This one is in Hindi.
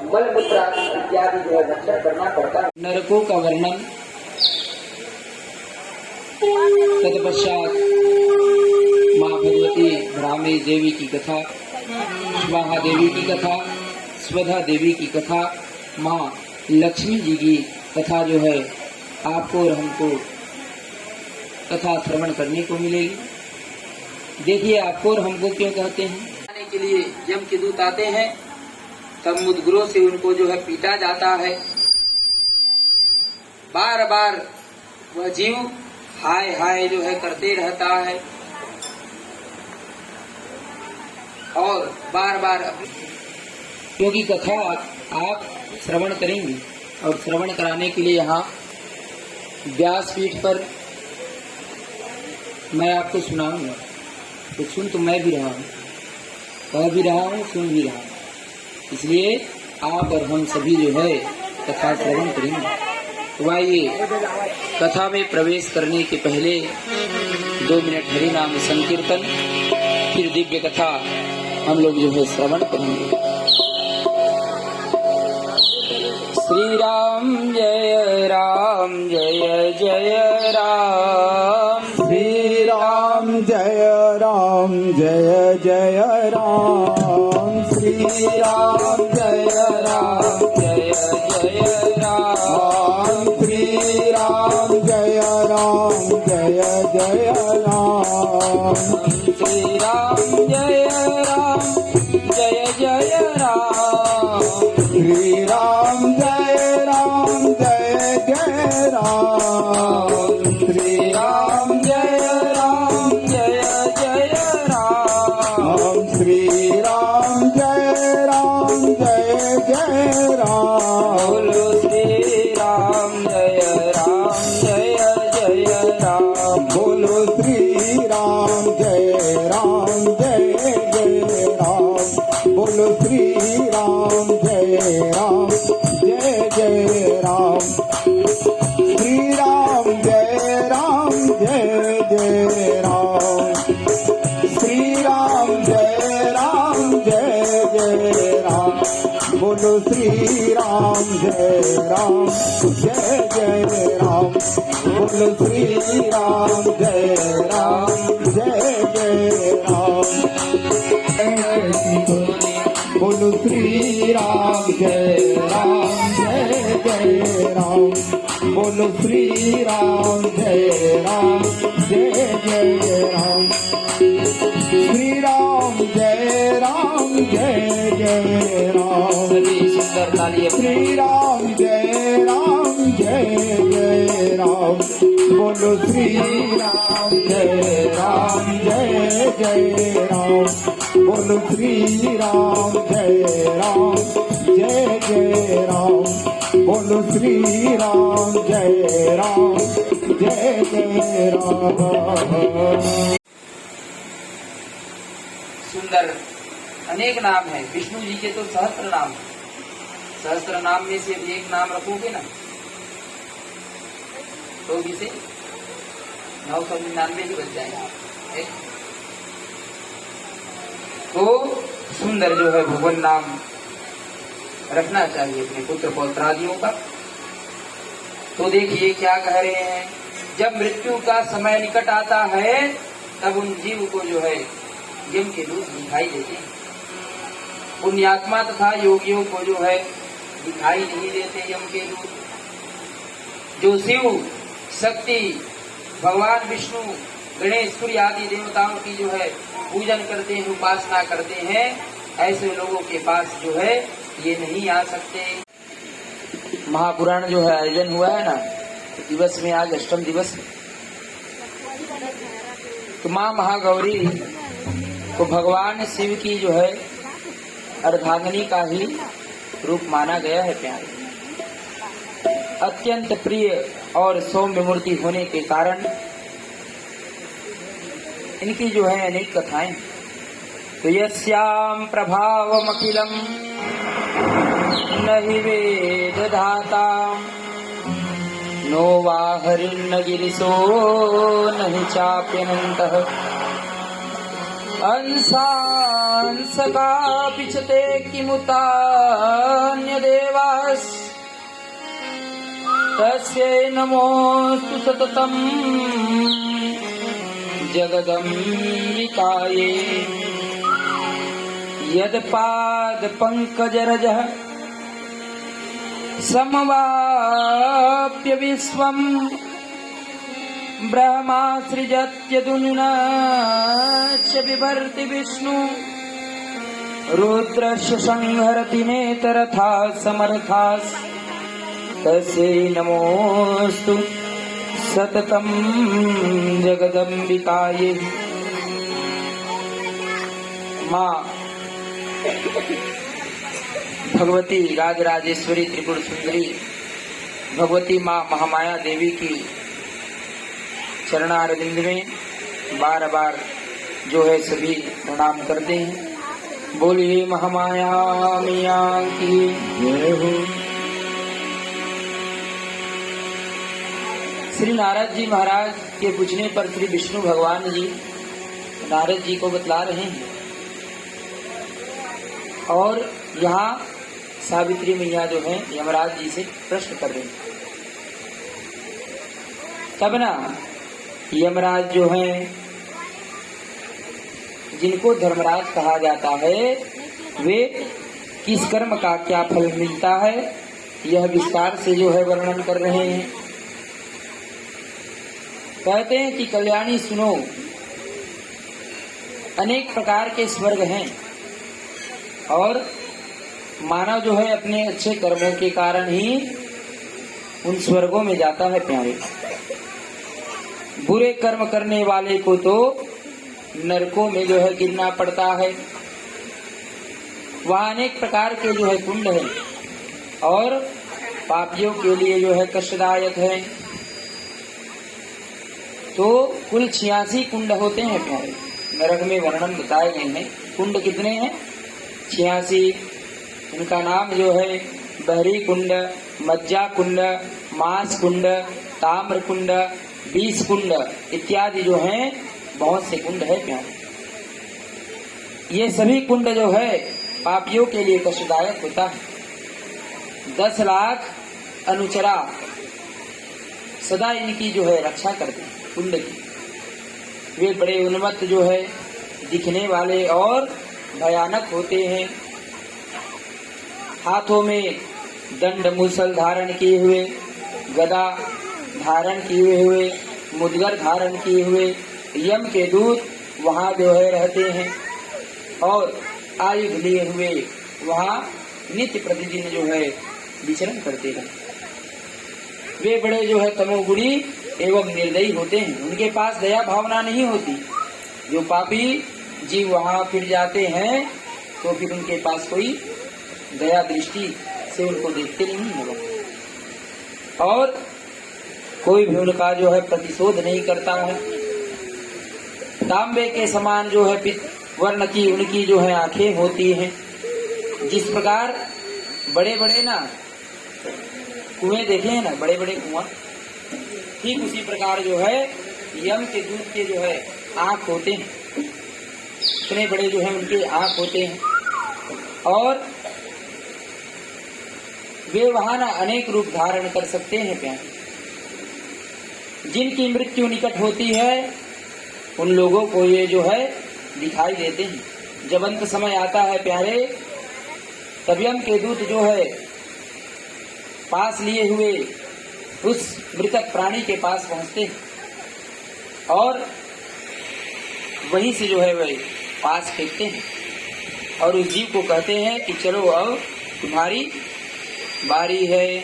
मल मूत्र इत्यादि जो है रक्षण करना पड़ता है। नरकों का वर्णन, तत्पश्चात माँ भगवती भ्रामी देवी की कथा, स्वाहा देवी की कथा, स्वधा देवी की कथा, माँ लक्ष्मी जी की कथा जो है आपको और हमको कथा श्रवण करने को मिलेगी। देखिए आपको और हमको क्यों कहते हैं, आने के लिए यम के दूत आते हैं, तब मुद्गरों से उनको जो है पीटा जाता है। बार बार वह जीव हाय हाय जो है करते रहता है और बार बार, क्योंकि कथा आप श्रवण करेंगे और श्रवण कराने के लिए यहाँ व्यासपीठ पर मैं आपको सुनाऊंगा, तो सुन तो मैं भी रहा हूँ, कह भी रहा हूँ, सुन भी रहा हूँ, इसलिए आप और हम सभी जो है कथा श्रवण करेंगे। तो आइए कथा में प्रवेश करने के पहले 2 मिनट हरि नाम संकीर्तन, फिर दिव्य कथा हम लोग जो है श्रवण करेंगे। श्री राम जय जय राम, श्री राम जय जय राम, श्री राम जय राम, जय राम, श्री राम जय जय राम, श्री राम जय राम, श्री राम जय जय राम, श्री राम जय राम, श्री राम जय जय राम, बोलो श्री राम जय राम, बोलो श्री राम जय जय राम, बोलो श्री राम जय जय राम, श्री राम जय जय राम, श्री राम जय राम, बोलो श्री राम जय जय राम, बोलो श्री राम जय जय राम, बोलो श्री राम जय जय राम, बोलो श्री राम जय जय राम, श्री राम जय जय राम, सभी सुंदर तालियां, श्री राम जय जय राम, बोलो श्री राम जय जय राम, बोलो श्री राम जय जय राम, बोलो श्री राम जय राम। सुंदर अनेक नाम है विष्णु जी के, तो सहस्त्र नाम, सहस्त्र नाम में से एक नाम रखोगे ना तो भी से 999 ही बच जाएंगे। तो सुंदर जो है भगवान नाम रखना चाहिए अपने पुत्र पौत्रादियों का। तो देखिए क्या कह रहे हैं, जब मृत्यु का समय निकट आता है तब उन जीव को जो है यम के दूत दिखाई देते हैं। पुण्यात्मा तथा योगियों को जो है दिखाई नहीं देते यम के दूत। जो शिव शक्ति भगवान विष्णु गणेश सूर्य आदि देवताओं की जो है पूजन करते हैं, उपासना करते हैं, ऐसे लोगों के पास जो है ये नहीं आ सकते। महापुराण जो है आयोजन हुआ है ना दिवस में, आज अष्टम दिवस, तो माँ महागौरी को भगवान शिव की जो है अर्धांगिनी का ही रूप माना गया है। प्यारे, अत्यंत प्रिय और सौम्य मूर्ति होने के कारण इनकी जो है अनेक कथाएं। तो यस्याम प्रभावमखिलम नहि वेद धाता, नो वा हरिन्न गिरिशो नहि चाप्यनन्तः, अंसांसकापि च ते किमुतान्यदेवास् तस्यै नमोऽस्तु सततम् जगदम्बिकायै यत्पादपङ्कजरजः समवाप्य विश्वम् ब्रह्मासृजत्यदुना च बिभर्ति विष्णु रुद्रस्य संहरति नेतरथा समर्थास् तस्यै नमोऽस्तु सततं जगदम्बिकायै। माँ भगवती राजराजेश्वरी त्रिपुर सुंदरी भगवती माँ महामाया देवी की चरणारविंद में बार बार जो है सभी प्रणाम करते हैं। बोलिए महामाया मैया की जय हो। श्री नारद जी महाराज के पूछने पर श्री विष्णु भगवान जी नारद जी को बतला रहे हैं और यहाँ सावित्री मैया जो है यमराज जी से प्रश्न कर रहे हैं। तब ना यमराज जो है जिनको धर्मराज कहा जाता है वे किस कर्म का क्या फल मिलता है यह विस्तार से जो है वर्णन कर रहे हैं। कहते हैं कि कल्याणी सुनो, अनेक प्रकार के स्वर्ग हैं और मानव जो है अपने अच्छे कर्मों के कारण ही उन स्वर्गों में जाता है प्यारे। बुरे कर्म करने वाले को तो नरकों में जो है गिरना पड़ता है। वहाँ अनेक प्रकार के जो है कुंड है और पापियों के लिए जो है कष्टदायक है। तो कुल 86 कुंड होते हैं प्यारे, नरक में वर्णन बताए गए हैं। कुंड कितने हैं? 86। उनका नाम जो है बहरी कुंड, मज्जा कुंड, मांस कुंड, ताम्र कुंड, बीस कुंड इत्यादि जो हैं बहुत से कुंड है प्यारे। ये सभी कुंड जो है पापियों के लिए कष्टदायक होता है। 10 लाख अनुचरा सदा इनकी जो है रक्षा करते हैं कुंड की। वे बड़े उन्मत्त जो है दिखने वाले और भयानक होते हैं। हाथों में दंड मूसल धारण किए हुए, गदा धारण किए हुए, मुद्गर धारण किए हुए यम के दूत वहाँ जो है रहते हैं और आयुध लिए हुए वहाँ नित्य प्रतिदिन जो है विचरण करते हैं। वे बड़े जो है तमोगुणी एवं निर्दयी होते हैं। उनके पास दया भावना नहीं होती। जो पापी जीव वहाँ फिर जाते हैं तो फिर उनके पास कोई दया दृष्टि से उनको देखते नहीं है और कोई भी उनका जो है प्रतिशोध नहीं करता है। तांबे के समान जो है पित्त वर्ण की उनकी जो है आंखें होती हैं। जिस प्रकार बड़े बड़े ना कुएं देखे हैं ना, बड़े बड़े कुआं, ठीक उसी प्रकार जो है यम के दूत के जो है आंख होते हैं। इतने बड़े जो है उनके आंख होते हैं और वे वहां ना अनेक रूप धारण कर सकते हैं प्यारे। जिनकी मृत्यु निकट होती है उन लोगों को ये जो है दिखाई देते हैं। जब अंत समय आता है प्यारे तब यम के दूत जो है पास लिए हुए उस मृतक प्राणी के पास पहुंचते हैं और वहीं से जो है वे पास फेंकते हैं और उस जीव को कहते हैं कि चलो अब तुम्हारी बारी है।